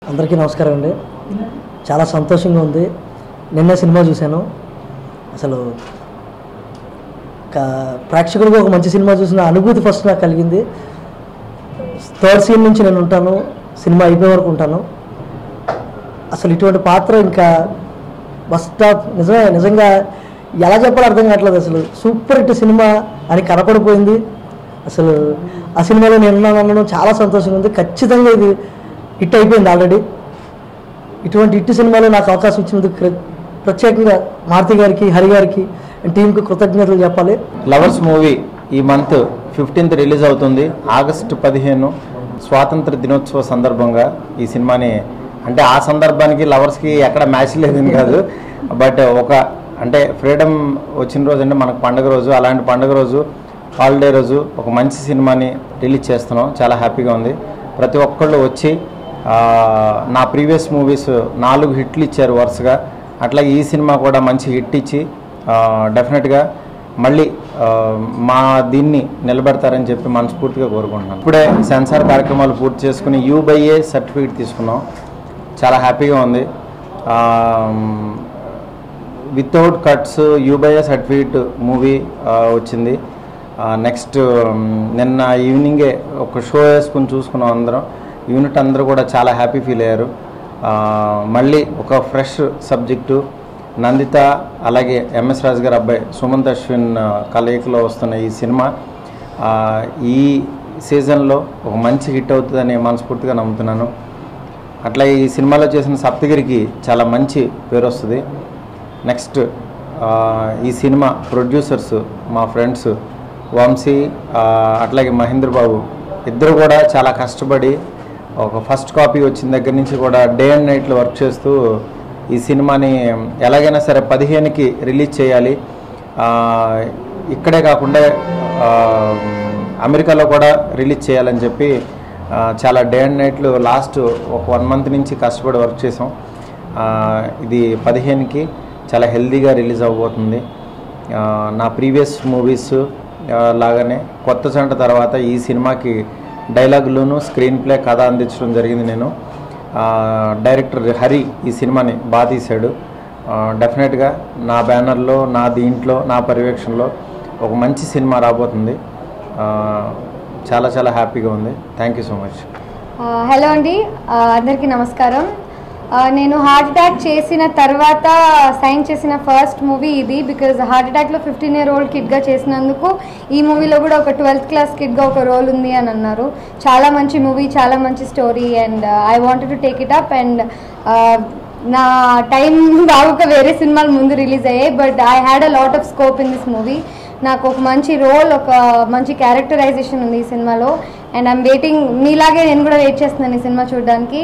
అందరికీ నమస్కారం అండి. చాలా సంతోషంగా ఉంది. నిన్న సినిమా చూశాను. అసలు ప్రేక్షకులకు ఒక మంచి సినిమా చూసిన అనుభూతి ఫస్ట్ నాకు కలిగింది. థర్డ్ సీన్ నుంచి నేను ఉంటాను, సినిమా అయిపోయే వరకు ఉంటాను. అసలు ఇటువంటి పాత్ర ఇంకా బస్ స్టాప్ నిజంగా ఎలా చెప్పాలో అర్థం కావట్లేదు. అసలు సూపర్ హిట్ సినిమా అని కనపడిపోయింది. అసలు ఆ సినిమాలో నేను ఉన్నాను, చాలా సంతోషంగా ఉంది. ఖచ్చితంగా ఇది హిట్ అయిపోయింది ఆల్రెడీ. ఇటువంటి హిట్ సినిమాలో నాకు అవకాశం ఇచ్చినందుకు ప్రత్యేకంగా మారుతి గారికి, హరి గారికి, టీంకి కృతజ్ఞతలు చెప్పాలి. లవర్స్ మూవీ ఈ మంత్ 15th రిలీజ్ అవుతుంది. ఆగస్టు 15 స్వాతంత్ర దినోత్సవ సందర్భంగా ఈ సినిమాని, అంటే ఆ సందర్భానికి లవర్స్కి ఎక్కడ మ్యాచ్ లేదని కాదు, బట్ అంటే ఫ్రీడమ్ వచ్చిన రోజు అంటే మనకు పండుగ రోజు, అలాంటి పండుగ రోజు, హాలిడే రోజు ఒక మంచి సినిమాని రిలీజ్ చేస్తున్నాం. చాలా హ్యాపీగా ఉంది. ప్రతి ఒక్కళ్ళు వచ్చి నా ప్రీవియస్ మూవీస్ 4 హిట్లు ఇచ్చారు వరుసగా, అట్లాగే ఈ సినిమా కూడా మంచి హిట్ ఇచ్చి డెఫినెట్గా మళ్ళీ మా దీన్ని నిలబెడతారని చెప్పి మనస్ఫూర్తిగా కోరుకుంటున్నాను. ఇప్పుడే సెన్సార్ కార్యక్రమాలు పూర్తి చేసుకుని U/A సర్టిఫికేట్ తీసుకున్నాం. చాలా హ్యాపీగా ఉంది. Without cuts U/A certificate movie వచ్చింది. నెక్స్ట్ నిన్న ఈవినింగే ఒక షో వేసుకుని చూసుకున్నాం అందరం. యూనిట్ అందరూ కూడా చాలా హ్యాపీ ఫీల్ అయ్యారు. మళ్ళీ ఒక ఫ్రెష్ సబ్జెక్టు, నందిత అలాగే MS రాజు గారి అబ్బాయి సుమంత్ అశ్విన్ కలయికలో వస్తున్న ఈ సినిమా ఈ సీజన్లో ఒక మంచి హిట్ అవుతుందని మనస్ఫూర్తిగా నమ్ముతున్నాను. అట్లా ఈ సినిమాలో చేసిన సప్తగిరికి చాలా మంచి పేరు వస్తుంది. నెక్స్ట్ ఈ సినిమా ప్రొడ్యూసర్స్ మా ఫ్రెండ్స్ వంశీ అట్లాగే మహేంద్ర బాబు ఇద్దరు కూడా చాలా కష్టపడి ఒక ఫస్ట్ కాపీ వచ్చిన దగ్గర నుంచి కూడా డే అండ్ నైట్లో వర్క్ చేస్తూ ఈ సినిమాని ఎలాగైనా సరే 15కి రిలీజ్ చేయాలి, ఇక్కడే కాకుండా అమెరికాలో కూడా రిలీజ్ చేయాలని చెప్పి చాలా డే అండ్ నైట్లు లాస్ట్ ఒక 1 month నుంచి కష్టపడి వర్క్ చేసాం. ఇది 15కి చాలా హెల్దీగా రిలీజ్ అవ్వబోతుంది. నా ప్రీవియస్ మూవీస్ లాగానే కొత్త జంట తర్వాత ఈ సినిమాకి డైలాగులను స్క్రీన్ ప్లే కథ అందించడం జరిగింది. నేను డైరెక్టర్ హరి ఈ సినిమాని బాగా తీశాడు. డెఫినెట్గా నా బ్యానర్లో, నా దీంట్లో, నా పర్యవేక్షణలో ఒక మంచి సినిమా రాబోతుంది. చాలా చాలా హ్యాపీగా ఉంది. Thank you so much. Hello అండి, అందరికీ నమస్కారం. నేను హార్ట్ అటాక్ చేసిన తర్వాత సైన్ చేసిన ఫస్ట్ మూవీ ఇది. బికాజ్ హార్ట్ అటాక్లో 15-year-old కిడ్గా చేసినందుకు ఈ మూవీలో కూడా ఒక 12th class కిడ్గా ఒక రోల్ ఉంది అని అన్నారు. చాలా మంచి మూవీ, చాలా మంచి story, and I wanted to take it up. And నా టైం బాగుక వేరే సినిమాలు ముందు రిలీజ్ అయ్యాయి, but I had a lot of scope in this movie. నాకు ఒక మంచి రోల్, ఒక మంచి క్యారెక్టరైజేషన్ ఉంది ఈ సినిమాలో. అండ్ ఐమ్ వెయిటింగ్, మీలాగే నేను కూడా వెయిట్ చేస్తున్నాను ఈ సినిమా చూడడానికి.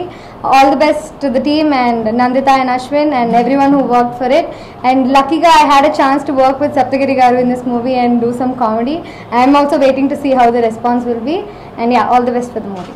All the best to the team and Nanditha and Ashwin and everyone who work for it. And లక్కీగా I had a chance to work with Saptagiri garu in this movie and do some comedy. I'm also waiting to see how the response will be. And yeah, all the best for the movie.